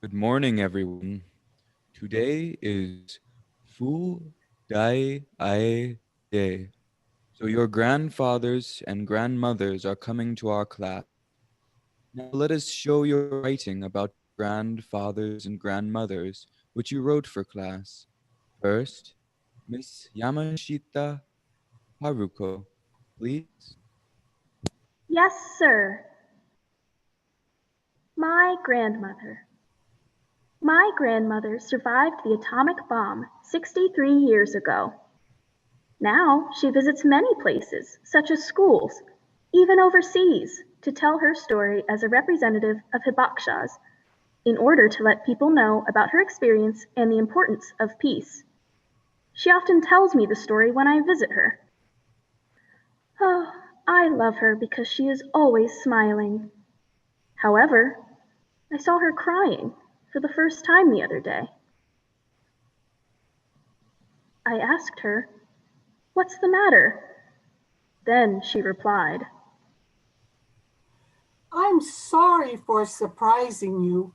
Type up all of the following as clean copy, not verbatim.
Good morning, everyone. Today is Fu Dai Ai Day. So your grandfathers and grandmothers are coming to our class. Now let us show your writing about grandfathers and grandmothers, which you wrote for class. First, Miss Yamashita Haruko, please. Yes, sir. My grandmother. My grandmother survived the atomic bomb 63 years ago. Now she visits many places, such as schools, even overseas, to tell her story as a representative of Hibakusha's, in order to let people know about her experience and the importance of peace. She often tells me the story when I visit her. Oh, I love her because she is always smiling. However, I saw her crying for the first time the other day. I asked her, "What's the matter?" Then she replied, I'm sorry for surprising you.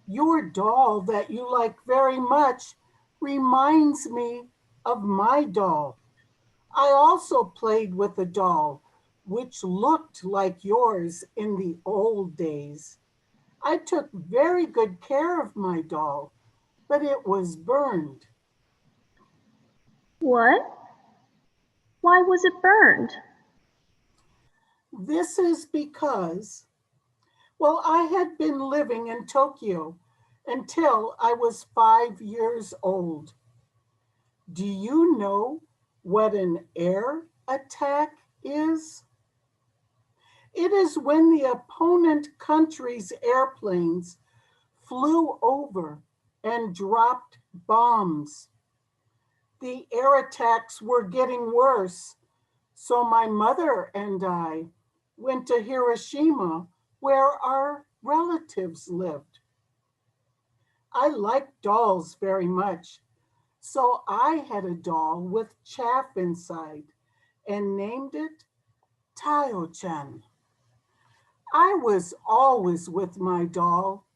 Your doll that you like very much reminds me of my doll. I also played with a doll which looked like yours in the old days. I took very good care of my doll, but it was burned. "What? Why was it burned?" This is because, well, I had been living in Tokyo until I was 5 years old. Do you know what an air attack is? It is when the opponent country's airplanes flew over and dropped bombs. The air attacks were getting worse, so my mother and I went to Hiroshima where our relatives lived. I like dolls very much, so I had a doll with chaff inside and named it Tayo-chan. I was always with my doll.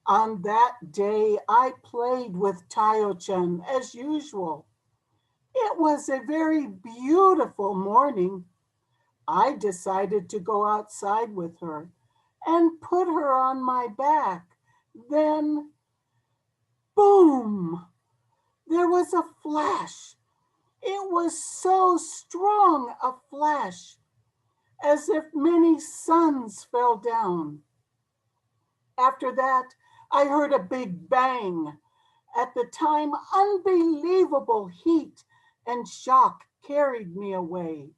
On that day, I played with Tayo-chan as usual. It was a very beautiful morning. I decided to go outside with her and put her on my back. Then, boom, there was a flash. It was so strong a flash, as if many suns fell down. After that, I heard a big bang. At the time, unbelievable heat and shock carried me away.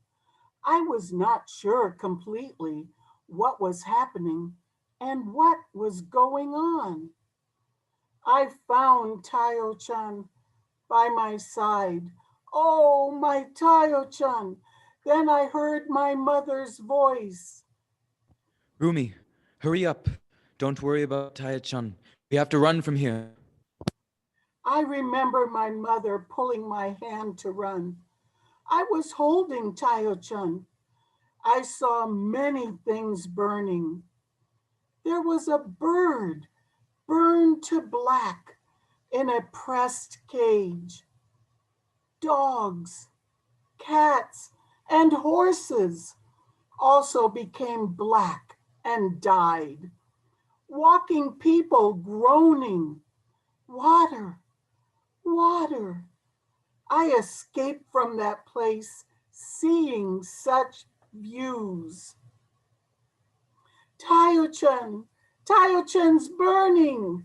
I was not sure completely what was happening and what was going on. I found Tayo-chan by my side. Oh, my Tayo-chan. Then I heard my mother's voice. Rumi, hurry up. Don't worry about Taya-chan. We have to run from here. I remember my mother pulling my hand to run. I was holding Tayo-chan. I saw many things burning. There was a bird burned to black in a pressed cage. Dogs, cats, and horses also became black and died. Walking people groaning, water, water. I escaped from that place seeing such views. Tayo-chan, Tayo-chan's burning.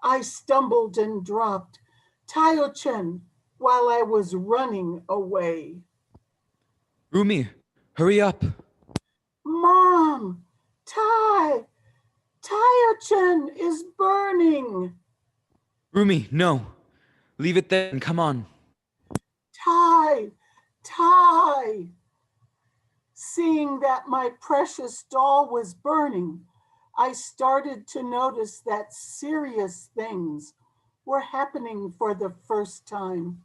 I stumbled and dropped Tayo-chan while I was running away. Rumi, hurry up. Mom, Tayo-chan is burning. Rumi, no. Leave it there and come on. Tai. Seeing that my precious doll was burning, I started to notice that serious things were happening for the first time.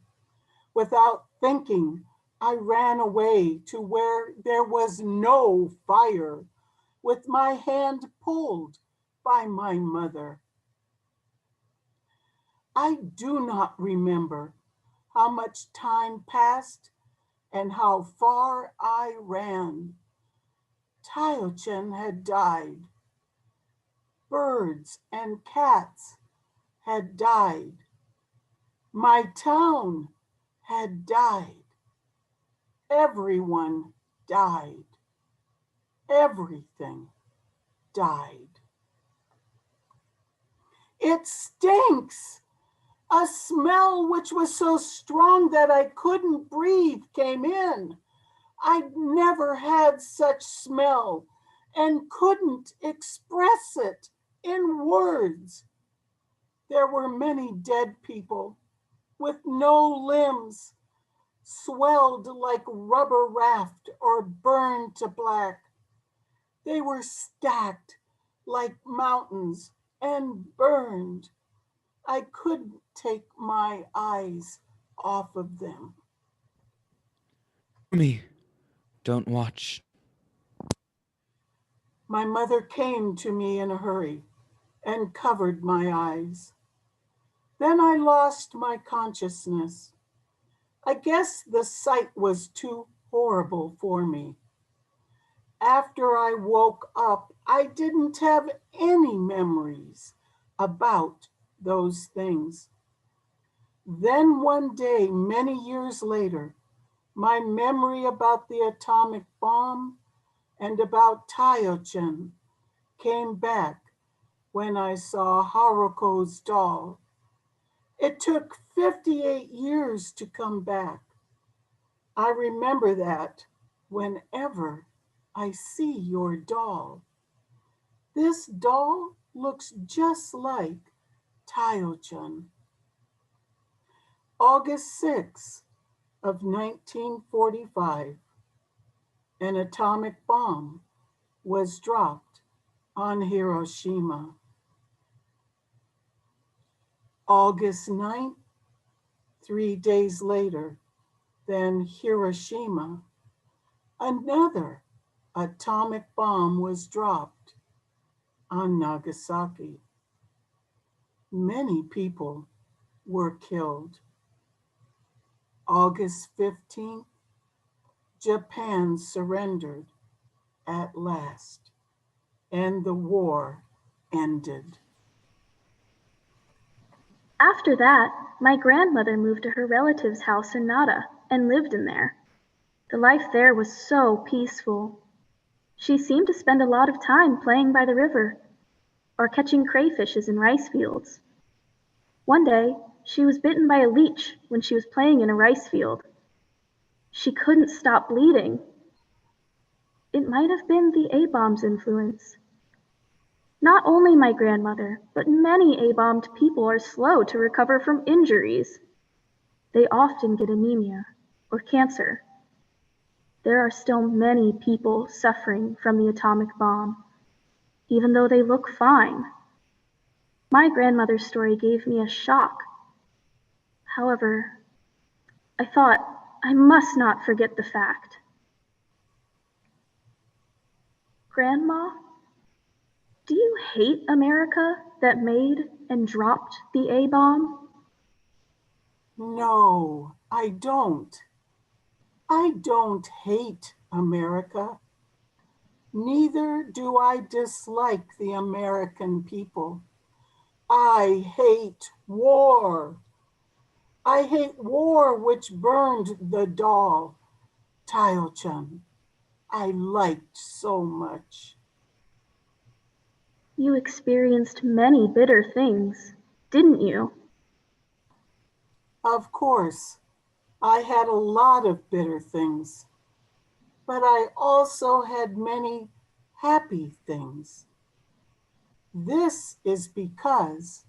Without thinking, I ran away to where there was no fire, with my hand pulled by my mother. I do not remember how much time passed and how far I ran. Tiochen had died. Birds and cats had died. My town had died. Everyone died. Everything died. It stinks. A smell which was so strong that I couldn't breathe came in. I'd never had such smell and couldn't express it in words. There were many dead people with no limbs, swelled like rubber raft or burned to black. They were stacked like mountains and burned. I couldn't take my eyes off of them. Rumi, don't watch. My mother came to me in a hurry and covered my eyes. Then I lost my consciousness. I guess the sight was too horrible for me. After I woke up, I didn't have any memories about those things. Then one day, many years later, my memory about the atomic bomb and about Tiochen came back when I saw Haruko's doll. It took 58 years to come back. I remember that whenever I see your doll. This doll looks just like Tiochen. August 6th of 1945, an atomic bomb was dropped on Hiroshima. August 9th, 3 days later than Hiroshima, another atomic bomb was dropped on Nagasaki. Many people were killed. August 15th, Japan surrendered at last, and the war ended. After that, my grandmother moved to her relative's house in Nara and lived in there. The life there was so peaceful. She seemed to spend a lot of time playing by the river or catching crayfishes in rice fields. One day, she was bitten by a leech when she was playing in a rice field. She couldn't stop bleeding. It might have been the A-bomb's influence. Not only my grandmother, but many A-bombed people are slow to recover from injuries. They often get anemia or cancer. There are still many people suffering from the atomic bomb, even though they look fine. My grandmother's story gave me a shock. However, I thought I must not forget the fact. Grandma, do you hate America that made and dropped the A-bomb? No, I don't. I don't hate America. Neither do I dislike the American people. I hate war. I hate war which burned the doll, Tiochen, I liked so much. You experienced many bitter things, didn't you? Of course, I had a lot of bitter things, but I also had many happy things. This is because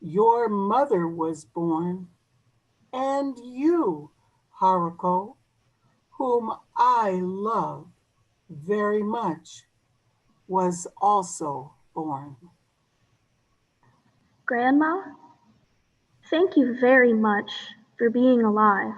your mother was born, and you, Haruko, whom I love very much, was also born. Grandma, thank you very much for being alive.